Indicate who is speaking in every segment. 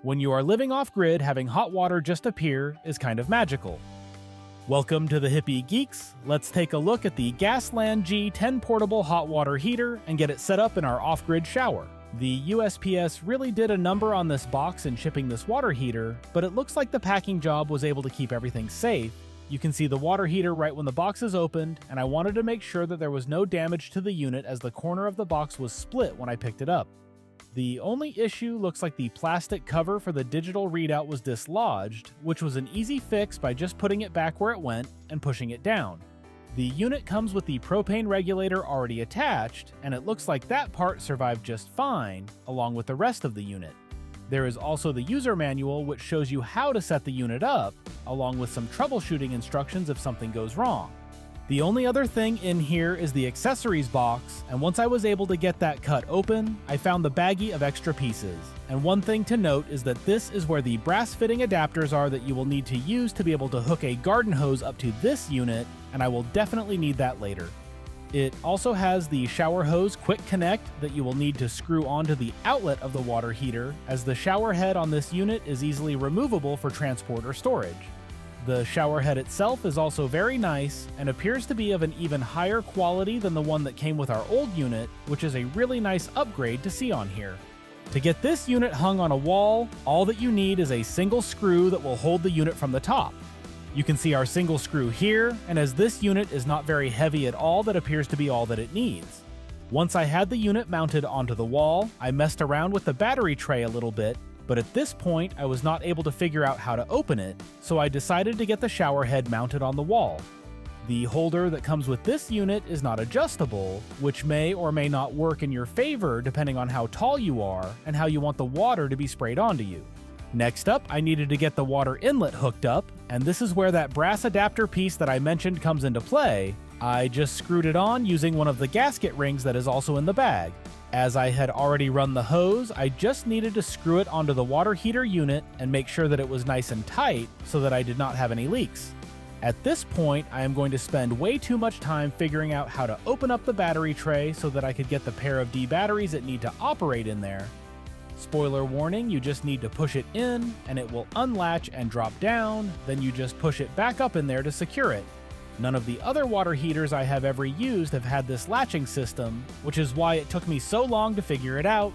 Speaker 1: When you are living off-grid, having hot water just appear is kind of magical. Welcome to the Hippie Geeks. Let's take a look at the GASLAND G10 portable hot water heater and get it set up in our off-grid shower. The USPS really did a number on this box in shipping this water heater, but it looks like the packing job was able to keep everything safe. You can see the water heater right when the box is opened, and I wanted to make sure that there was no damage to the unit as the corner of the box was split when I picked it up. The only issue looks like the plastic cover for the digital readout was dislodged, which was an easy fix by just putting it back where it went and pushing it down. The unit comes with the propane regulator already attached, and it looks like that part survived just fine, along with the rest of the unit. There is also the user manual which shows you how to set the unit up, along with some troubleshooting instructions if something goes wrong. The only other thing in here is the accessories box, and once I was able to get that cut open, I found the baggie of extra pieces. And one thing to note is that this is where the brass fitting adapters are that you will need to use to be able to hook a garden hose up to this unit, and I will definitely need that later. It also has the shower hose quick connect that you will need to screw onto the outlet of the water heater, as the shower head on this unit is easily removable for transport or storage. The shower head itself is also very nice and appears to be of an even higher quality than the one that came with our old unit, which is a really nice upgrade to see on here. To get this unit hung on a wall, all that you need is a single screw that will hold the unit from the top. You can see our single screw here, and as this unit is not very heavy at all, that appears to be all that it needs. Once I had the unit mounted onto the wall, I messed around with the battery tray a little bit, but at this point I was not able to figure out how to open it, so I decided to get the shower head mounted on the wall. The holder that comes with this unit is not adjustable, which may or may not work in your favor depending on how tall you are and how you want the water to be sprayed onto you. Next up, I needed to get the water inlet hooked up, and this is where that brass adapter piece that I mentioned comes into play. I just screwed it on using one of the gasket rings that is also in the bag. As I had already run the hose, I just needed to screw it onto the water heater unit and make sure that it was nice and tight so that I did not have any leaks. At this point, I am going to spend way too much time figuring out how to open up the battery tray so that I could get the pair of D batteries that need to operate in there. Spoiler warning, you just need to push it in and it will unlatch and drop down, then you just push it back up in there to secure it. None of the other water heaters I have ever used have had this latching system, which is why it took me so long to figure it out.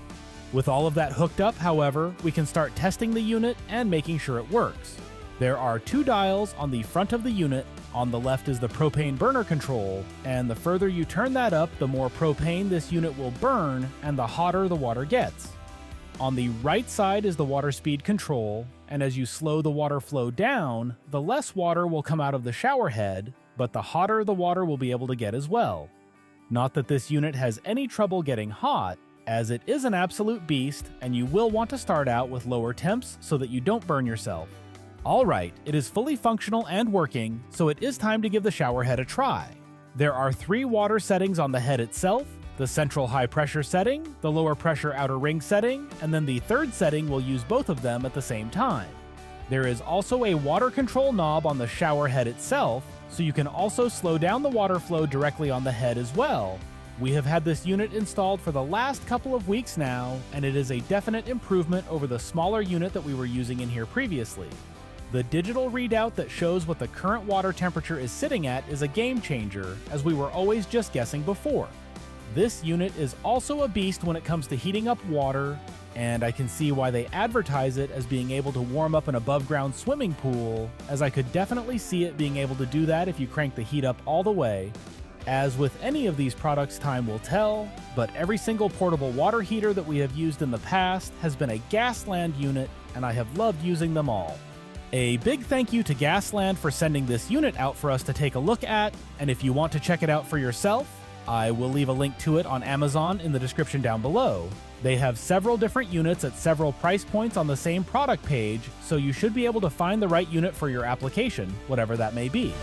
Speaker 1: With all of that hooked up, however, we can start testing the unit and making sure it works. There are two dials on the front of the unit. On the left is the propane burner control, and the further you turn that up, the more propane this unit will burn and the hotter the water gets. On the right side is the water speed control, and as you slow the water flow down, the less water will come out of the shower head, but the hotter the water will be able to get as well. Not that this unit has any trouble getting hot, as it is an absolute beast, and you will want to start out with lower temps so that you don't burn yourself. Alright, it is fully functional and working, so it is time to give the shower head a try. There are 3 water settings on the head itself: the central high pressure setting, the lower pressure outer ring setting, and then the third setting will use both of them at the same time. There is also a water control knob on the shower head itself, so you can also slow down the water flow directly on the head as well. We have had this unit installed for the last couple of weeks now, and it is a definite improvement over the smaller unit that we were using in here previously. The digital readout that shows what the current water temperature is sitting at is a game changer, as we were always just guessing before. This unit is also a beast when it comes to heating up water, and I can see why they advertise it as being able to warm up an above-ground swimming pool, as I could definitely see it being able to do that if you crank the heat up all the way. As with any of these products, time will tell, but every single portable water heater that we have used in the past has been a GASLAND unit, and I have loved using them all. A big thank you to GASLAND for sending this unit out for us to take a look at, and if you want to check it out for yourself, I will leave a link to it on Amazon in the description down below. They have several different units at several price points on the same product page, so you should be able to find the right unit for your application, whatever that may be.